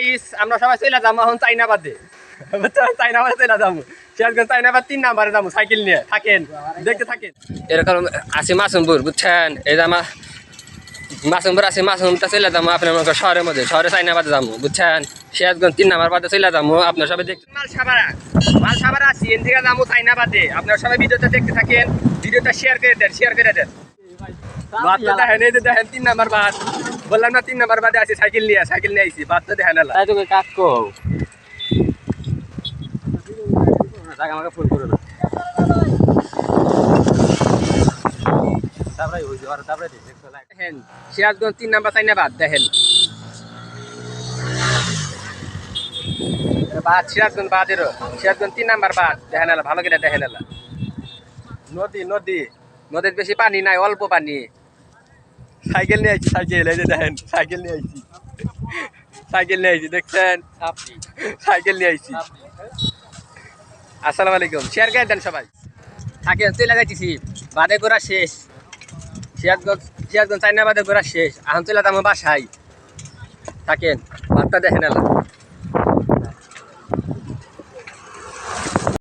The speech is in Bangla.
গাইস আমরা সবাই চলে যাবো এখন চাইনাবাদে, বুঝছেন? চাইনাবাদে চলে যাবো, সিরাজগঞ্জ চাইনাবাদ 3 নাম্বারে যাবো সাইকেল নিয়ে। থাকেন, দেখতে থাকেন। এরকম আছে মাসুমপুর, বুঝছেন? এই যে আমার মাসুমপুর আছে, মাসুমটা চলে যাবো আপনার মনে করেন শহরের মধ্যে, শহরে চাইনাবাদে যাবো, বুঝছেন? সিরাজগঞ্জ 3 নাম্বার বাদে চলে যাবো। আপনার সবাই দেখতে মালসাবাড়া আছি, এন থেকে যাবো চাইনাবাদে। আপনার সবাই ভিডিওটা দেখতে থাকেন, ভিডিওটা শেয়ার করে দেন, শেয়ার করে দেন। বাদ তো দেখেন, এই যে দেখেন 3 নাম্বার বাদ, বললাম না 3 নাম্বার বাদে আছি সাইকেল নিয়ে আইছি, বাদ তো দেখেন না। তাই তোকে কাজ কো টাকা আমাকে ফোন করো না, তারপরে হইছে আর তারপরে দেখেন সিরাজগঞ্জ 3 নাম্বার চাইনাবাদ দেখেন, বাদ সিরাজগঞ্জ বাদেরও, সিরাজগঞ্জ 3 নাম্বার বাদ দেখেন না, ভালো করে দেখেন না। নদী নদী, নদীর বেশি পানি নাই, অল্প পানি। সাইকেল নিয়ে আইছি, সাইকেল এই যে দেখেন, সাইকেল নিয়ে আইছি, সাইকেল নিয়ে আইছি, দেখছেন? সাইকেল নিয়ে আইছি। আসসালামু আলাইকুম, শেয়ার করে দেন সবাই। থাকেন, চলে যাইতেছি, বাদে ঘোরা শেষ। সিরাজগঞ্জ চাইনাবাদে ঘোরা শেষ, এখন চলে যাবো বাসায়। থাকেন, বাদটা দেখেন না।